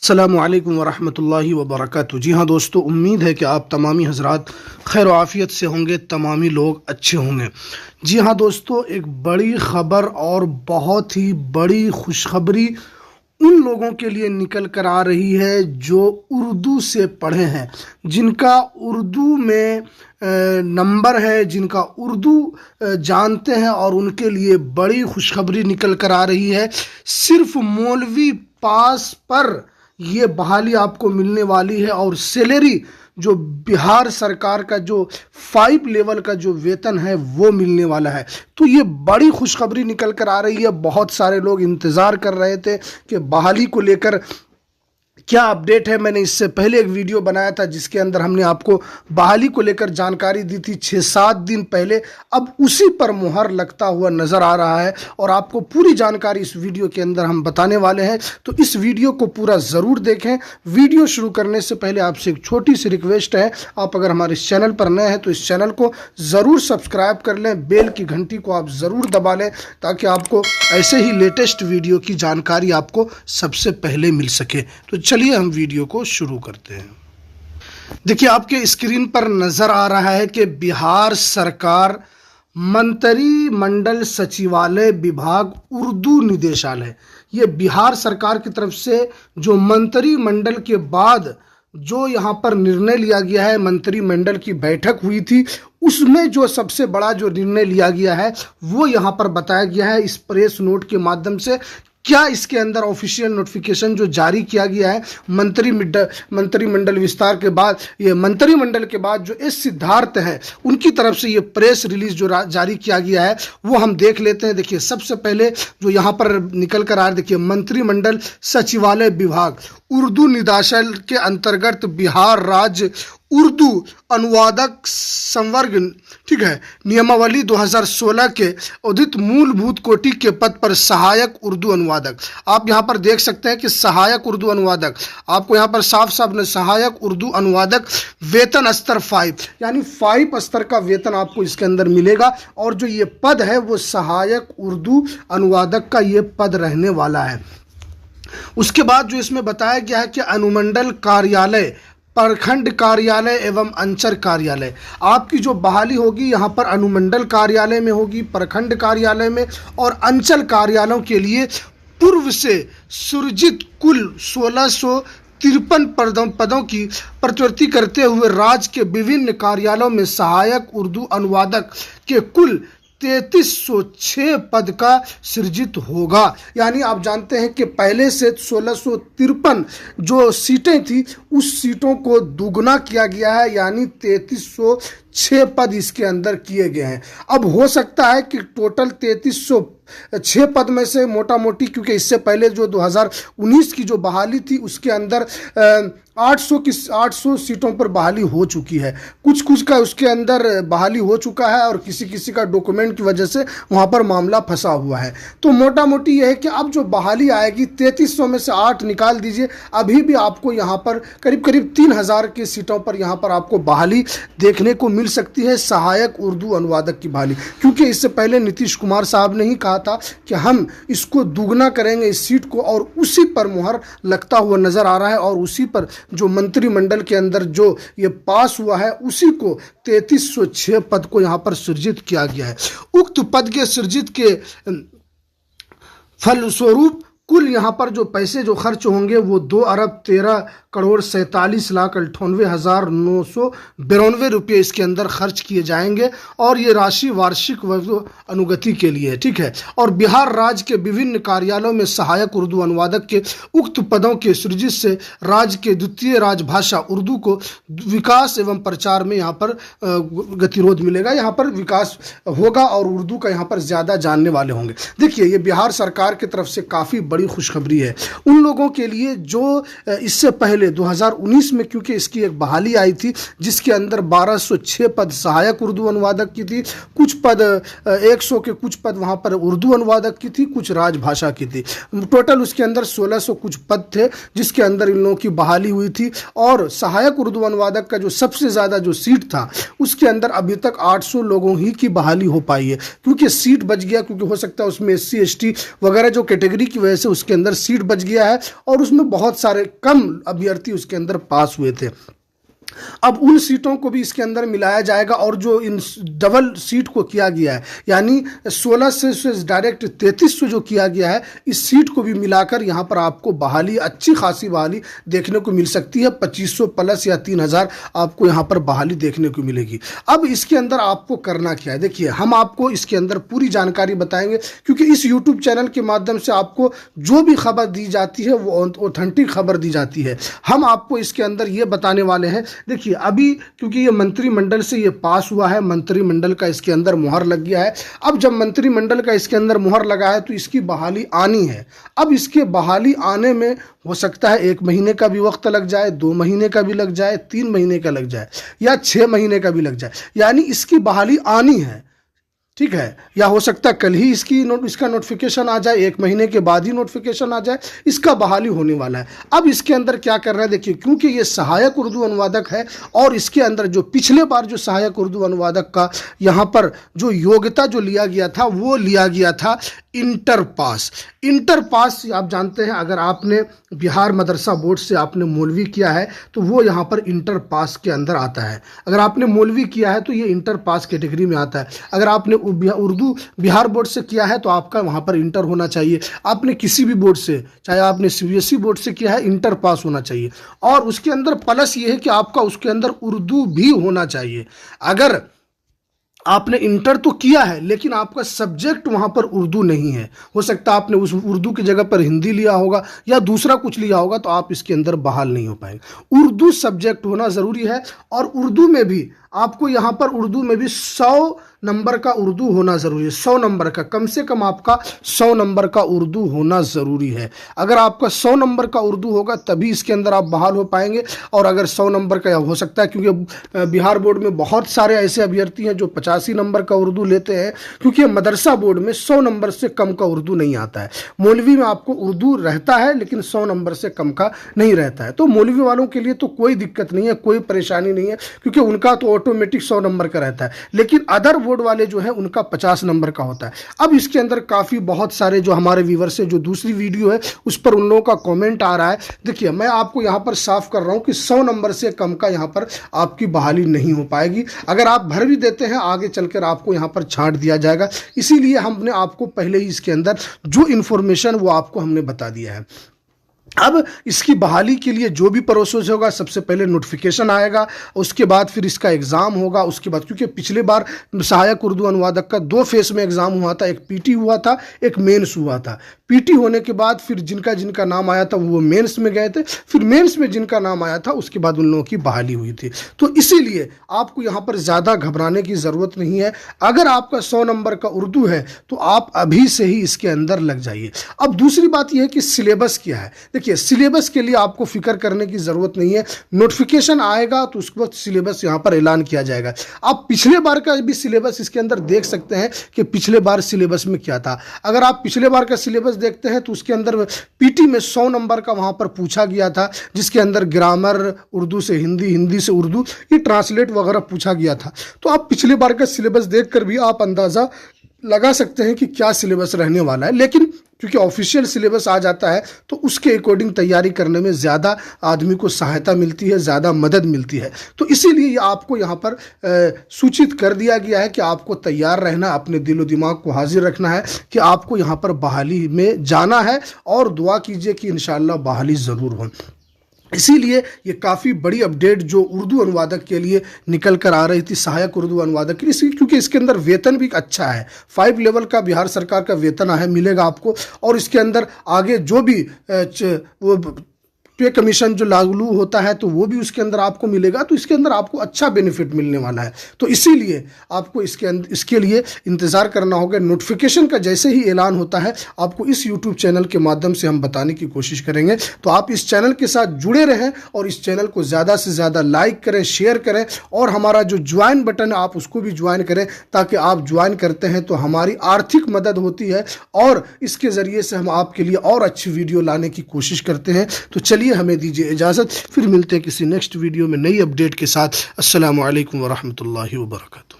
अस्सलामुअलैकुम वरहमतुल्लाहि वबरकातुहू। जी हाँ दोस्तों, उम्मीद है कि आप तमामी हजरात खैर आफ़ियत से होंगे, तमामी लोग अच्छे होंगे। जी हाँ दोस्तों, एक बड़ी ख़बर और बहुत ही बड़ी खुशखबरी उन लोगों के लिए निकल कर आ रही है जो उर्दू से पढ़े हैं, जिनका उर्दू में नंबर है, जिनका उर्दू जानते हैं, और उनके लिए बड़ी खुशखबरी निकल कर आ रही है। सिर्फ मौलवी पास पर ये बहाली आपको मिलने वाली है और सैलरी जो बिहार सरकार का जो 5 लेवल का जो वेतन है वो मिलने वाला है। तो ये बड़ी खुशखबरी निकल कर आ रही है। बहुत सारे लोग इंतज़ार कर रहे थे कि बहाली को लेकर क्या अपडेट है। मैंने इससे पहले एक वीडियो बनाया था जिसके अंदर हमने आपको बहाली को लेकर जानकारी दी थी 6-7 दिन पहले। अब उसी पर मुहर लगता हुआ नज़र आ रहा है और आपको पूरी जानकारी इस वीडियो के अंदर हम बताने वाले हैं। तो इस वीडियो को पूरा ज़रूर देखें। वीडियो शुरू करने से पहले आपसे एक छोटी सी रिक्वेस्ट है, आप अगर हमारे इस चैनल पर नए हैं तो इस चैनल को ज़रूर सब्सक्राइब कर लें, बेल की घंटी को आप ज़रूर दबा लें ताकि आपको ऐसे ही लेटेस्ट वीडियो की जानकारी आपको सबसे पहले मिल सके। तो चलिए हम वीडियो को शुरू करते हैं। देखिए, आपके स्क्रीन पर नजर आ रहा है कि बिहार सरकार मंत्रिमंडल सचिवालय विभाग उर्दू निदेशालय, ये बिहार सरकार की तरफ से जो मंत्रिमंडल के बाद जो यहाँ पर निर्णय लिया गया है, मंत्रिमंडल की बैठक हुई थी, उसमें जो सबसे बड़ा जो निर्णय लिया गया है वो यहाँ पर बताया गया है इस प्रेस नोट के माध्यम से। क्या इसके अंदर ऑफिशियल नोटिफिकेशन जो जारी किया गया है मंत्रिमंडल विस्तार के बाद, ये मंत्रिमंडल के बाद जो एस सिद्धार्थ है उनकी तरफ से ये प्रेस रिलीज जो जारी किया गया है वो हम देख लेते हैं। देखिए, सबसे पहले जो यहाँ पर निकल कर आ रहा है, देखिए, मंत्रिमंडल सचिवालय विभाग उर्दू निदेशालय के अंतर्गत बिहार राज्य उर्दू अनुवादक संवर्ग, ठीक है, नियमावली 2016 के उदित मूलभूत कोटि के पद पर सहायक उर्दू अनुवादक। आप यहाँ पर देख सकते हैं कि सहायक उर्दू अनुवादक, आपको यहाँ पर साफ साफ सहायक उर्दू अनुवादक वेतन स्तर 5, यानी 5 स्तर का वेतन आपको इसके अंदर मिलेगा। और जो ये पद है वो सहायक उर्दू अनुवादक का ये पद रहने वाला है। उसके बाद जो इसमें बताया गया है कि अनुमंडल कार्यालय, प्रखंड कार्यालय एवं अंचल कार्यालय, आपकी जो बहाली होगी यहाँ पर अनुमंडल कार्यालय में होगी, प्रखंड कार्यालय में और अंचल कार्यालयों के लिए पूर्व से सृजित कुल 1653 पदों की प्रतिपूर्ति करते हुए राज्य के विभिन्न कार्यालयों में सहायक उर्दू अनुवादक के कुल 3306 पद का सृजित होगा। यानी आप जानते हैं कि पहले से 1653 जो सीटें थी उस सीटों को दुगना किया गया है, यानी 3306 पद इसके अंदर किए गए हैं। अब हो सकता है कि टोटल 3306 पद में से मोटा मोटी, क्योंकि इससे पहले जो 2019 की जो बहाली थी उसके अंदर 800 सीटों पर बहाली हो चुकी है, कुछ का उसके अंदर बहाली हो चुका है और किसी का डॉक्यूमेंट की वजह से वहाँ पर मामला फंसा हुआ है। तो मोटा मोटी यह है कि अब जो बहाली आएगी 3300 में से 8 निकाल दीजिए, अभी भी आपको यहाँ पर करीब 3000 की सीटों पर यहाँ पर आपको बहाली देखने को मिल सकती है, सहायक उर्दू अनुवादक की बहाली। क्योंकि इससे पहले नीतीश कुमार साहब ने ही कहा था कि हम इसको दुगना करेंगे इस सीट को, और उसी पर मुहर लगता हुआ नजर आ रहा है और उसी पर जो मंत्रिमंडल के अंदर जो ये पास हुआ है उसी को 3306 पद को यहाँ पर सृजित किया गया है। उक्त पद के सृजित के फलस्वरूप कुल यहाँ पर जो पैसे जो खर्च होंगे वो 2,13,47,98,992 रुपये इसके अंदर खर्च किए जाएंगे और ये राशि वार्षिक अनुगति के लिए है, ठीक है। और बिहार राज्य के विभिन्न कार्यालयों में सहायक उर्दू अनुवादक के उक्त पदों के सृजित से राज्य के द्वितीय राजभाषा उर्दू को विकास एवं प्रचार में यहाँ पर गतिरोध मिलेगा, यहाँ पर विकास होगा और उर्दू का यहाँ पर ज़्यादा जानने वाले होंगे। देखिए, ये बिहार सरकार की तरफ से काफ़ी बड़ी खुशखबरी है उन लोगों के लिए जो इससे पहले 2019 में, क्योंकि इसकी एक बहाली आई थी जिसके अंदर 1206 पद सहायक उर्दू अनुवादक की थी, कुछ पद 100 के कुछ पद वहां पर उर्दू अनुवादक की थी, कुछ राजभाषा की थी। टोटल उसके अंदर 1600 कुछ पद थे जिसके अंदर इन लोगों की बहाली हुई थी। और सहायक उर्दू अनुवादक का जो सबसे ज़्यादा जो सीट था उसके अंदर अभी तक 800 लोगों ही की बहाली हो पाई है, क्योंकि सीट बच गया, क्योंकि हो सकता है उसमें SC ST वगैरह जो कैटेगरी की वजह से से उसके अंदर सीट बच गया है और उसमें बहुत सारे कम अभ्यर्थी उसके अंदर पास हुए थे। अब उन सीटों को भी इसके अंदर मिलाया जाएगा और जो इन डबल सीट को किया गया है यानी 16 से डायरेक्ट 33 जो किया गया है, इस सीट को भी मिलाकर यहाँ पर आपको बहाली, अच्छी खासी बहाली देखने को मिल सकती है। 2500 प्लस या 3000 आपको यहाँ पर बहाली देखने को मिलेगी। अब इसके अंदर आपको करना क्या है, देखिए हम आपको इसके अंदर पूरी जानकारी बताएंगे, क्योंकि इस यूट्यूब चैनल के माध्यम से आपको जो भी खबर दी जाती है वो ऑथेंटिक खबर दी जाती है। हम आपको इसके अंदर ये बताने वाले हैं, देखिए अभी क्योंकि ये मंत्रिमंडल से ये पास हुआ है, मंत्रिमंडल का इसके अंदर मुहर लग गया है। अब जब मंत्रिमंडल का इसके अंदर मुहर लगा है तो इसकी बहाली आनी है। अब इसके बहाली आने में हो सकता है 1 महीने का भी वक्त लग जाए, 2 महीने का भी लग जाए, 3 महीने का लग जाए या 6 महीने का भी लग जाए, यानी इसकी बहाली आनी है, ठीक है। या हो सकता है कल ही इसका नोटिफिकेशन आ जाए, 1 महीने के बाद ही नोटिफिकेशन आ जाए, इसका बहाली होने वाला है। अब इसके अंदर क्या कर रहा है, देखिए क्योंकि ये सहायक उर्दू अनुवादक है और इसके अंदर जो पिछले बार जो सहायक उर्दू अनुवादक का यहाँ पर जो योग्यता जो लिया गया था वो लिया गया था इंटर पास। इंटर पास आप जानते हैं, अगर आपने बिहार मदरसा बोर्ड से आपने मौलवी किया है तो वो यहाँ पर इंटर पास के अंदर आता है। अगर आपने मौलवी किया है तो ये इंटर पास कैटेगरी में आता है। अगर आपने उर्दू बिहार बोर्ड से किया है तो आपका वहाँ पर इंटर होना चाहिए। आपने किसी भी बोर्ड से, चाहे आपने सीबीएसई बोर्ड से किया है, इंटर पास होना चाहिए। और उसके अंदर प्लस ये है कि आपका उसके अंदर उर्दू भी होना चाहिए। अगर आपने इंटर तो किया है लेकिन आपका सब्जेक्ट वहाँ पर उर्दू नहीं है, हो सकता है आपने उस उर्दू की जगह पर हिंदी लिया होगा या दूसरा कुछ लिया होगा, तो आप इसके अंदर बहाल नहीं हो पाएंगे। उर्दू सब्जेक्ट होना ज़रूरी है और उर्दू में भी आपको यहाँ पर उर्दू में भी 100 नंबर का उर्दू होना ज़रूरी है। 100 नंबर का, कम से कम आपका 100 नंबर का उर्दू होना ज़रूरी है। अगर आपका 100 नंबर का उर्दू होगा तभी इसके अंदर आप बहाल हो पाएंगे। और अगर 100 नंबर का हो सकता है, क्योंकि बिहार बोर्ड में बहुत सारे ऐसे अभ्यर्थी हैं जो 85 नंबर का उर्दू लेते हैं, क्योंकि मदरसा बोर्ड में 100 नंबर से कम का उर्दू नहीं आता है। मौलवी में आपको उर्दू रहता है लेकिन 100 नंबर से कम का नहीं रहता है। तो मौलवी वालों के लिए तो कोई दिक्कत नहीं है, कोई परेशानी नहीं है, क्योंकि उनका तो ऑटोमेटिक 100 नंबर का रहता है। लेकिन अदर बोर्ड वाले जो है उनका 50 नंबर का होता है। अब इसके अंदर काफ़ी बहुत सारे जो हमारे व्यूअर्स है, जो दूसरी वीडियो है उस पर उन लोगों का कमेंट आ रहा है। देखिए मैं आपको यहाँ पर साफ कर रहा हूँ कि 100 नंबर से कम का यहाँ पर आपकी बहाली नहीं हो पाएगी। अगर आप भर भी देते हैं आगे चलकर आपको यहाँ पर छांट दिया जाएगा। इसीलिए हमने आपको पहले ही इसके अंदर जो इन्फॉर्मेशन वो आपको हमने बता दिया है। अब इसकी बहाली के लिए जो भी प्रोसेस होगा, सबसे पहले नोटिफिकेशन आएगा, उसके बाद फिर इसका एग्ज़ाम होगा। उसके बाद, क्योंकि पिछले बार सहायक उर्दू अनुवादक का 2 फेस में एग्ज़ाम हुआ था, एक पीटी हुआ था, एक मेंस हुआ था। पीटी होने के बाद फिर जिनका जिनका नाम आया था वो मेंस में गए थे, फिर मेंस में जिनका नाम आया था उसके बाद उन लोगों की बहाली हुई थी। तो इसीलिए आपको यहाँ पर ज़्यादा घबराने की ज़रूरत नहीं है। अगर आपका 100 नंबर का उर्दू है तो आप अभी से ही इसके अंदर लग जाइए। अब दूसरी बात यह है कि सिलेबस क्या है। देखिए सिलेबस के लिए आपको फिक्र करने की ज़रूरत नहीं है। नोटिफिकेशन आएगा तो उसके बाद सिलेबस यहाँ पर ऐलान किया जाएगा। आप पिछले बार का भी सिलेबस इसके अंदर देख सकते हैं कि पिछले बार सिलेबस में क्या था। अगर आप पिछले बार का सिलेबस देखते हैं तो उसके अंदर पीटी में 100 नंबर का वहाँ पर पूछा गया था, जिसके अंदर ग्रामर, उर्दू से हिंदी, हिंदी से उर्दू, ये ट्रांसलेट वगैरह पूछा गया था। तो आप पिछले बार का सिलेबस देखकर भी आप अंदाज़ा लगा सकते हैं कि क्या सिलेबस रहने वाला है। लेकिन क्योंकि ऑफिशियल सिलेबस आ जाता है तो उसके अकॉर्डिंग तैयारी करने में ज़्यादा आदमी को सहायता मिलती है, ज़्यादा मदद मिलती है। तो इसीलिए आपको यहाँ पर सूचित कर दिया गया है कि आपको तैयार रहना, अपने दिलो दिमाग को हाजिर रखना है कि आपको यहाँ पर बहाली में जाना है और दुआ कीजिए कि इंशाअल्लाह बहाली ज़रूर हो। इसीलिए ये काफ़ी बड़ी अपडेट जो उर्दू अनुवादक के लिए निकल कर आ रही थी, सहायक उर्दू अनुवादक के लिए, क्योंकि इसके अंदर वेतन भी अच्छा है। 5 लेवल का बिहार सरकार का वेतन है, मिलेगा आपको। और इसके अंदर आगे जो भी वो पे कमीशन जो लागू होता है तो वो भी उसके अंदर आपको मिलेगा। तो इसके अंदर आपको अच्छा बेनिफिट मिलने वाला है। तो इसीलिए आपको इसके लिए इंतज़ार करना होगा। नोटिफिकेशन का जैसे ही ऐलान होता है आपको इस यूट्यूब चैनल के माध्यम से हम बताने की कोशिश करेंगे। तो आप इस चैनल के साथ जुड़े रहें और इस चैनल को ज़्यादा से ज़्यादा लाइक करें, शेयर करें और हमारा जो ज्वाइन बटन है आप उसको भी ज्वाइन करें, ताकि आप ज्वाइन करते हैं तो हमारी आर्थिक मदद होती है और इसके ज़रिए से हम आपके लिए और अच्छी वीडियो लाने की कोशिश करते हैं। तो चलिए हमें दीजिए इजाज़त, फिर मिलते हैं किसी नेक्स्ट वीडियो में नई अपडेट के साथ। अस्सलामु अलैकुम वरहमतुल्लाहि वबरकातुहू।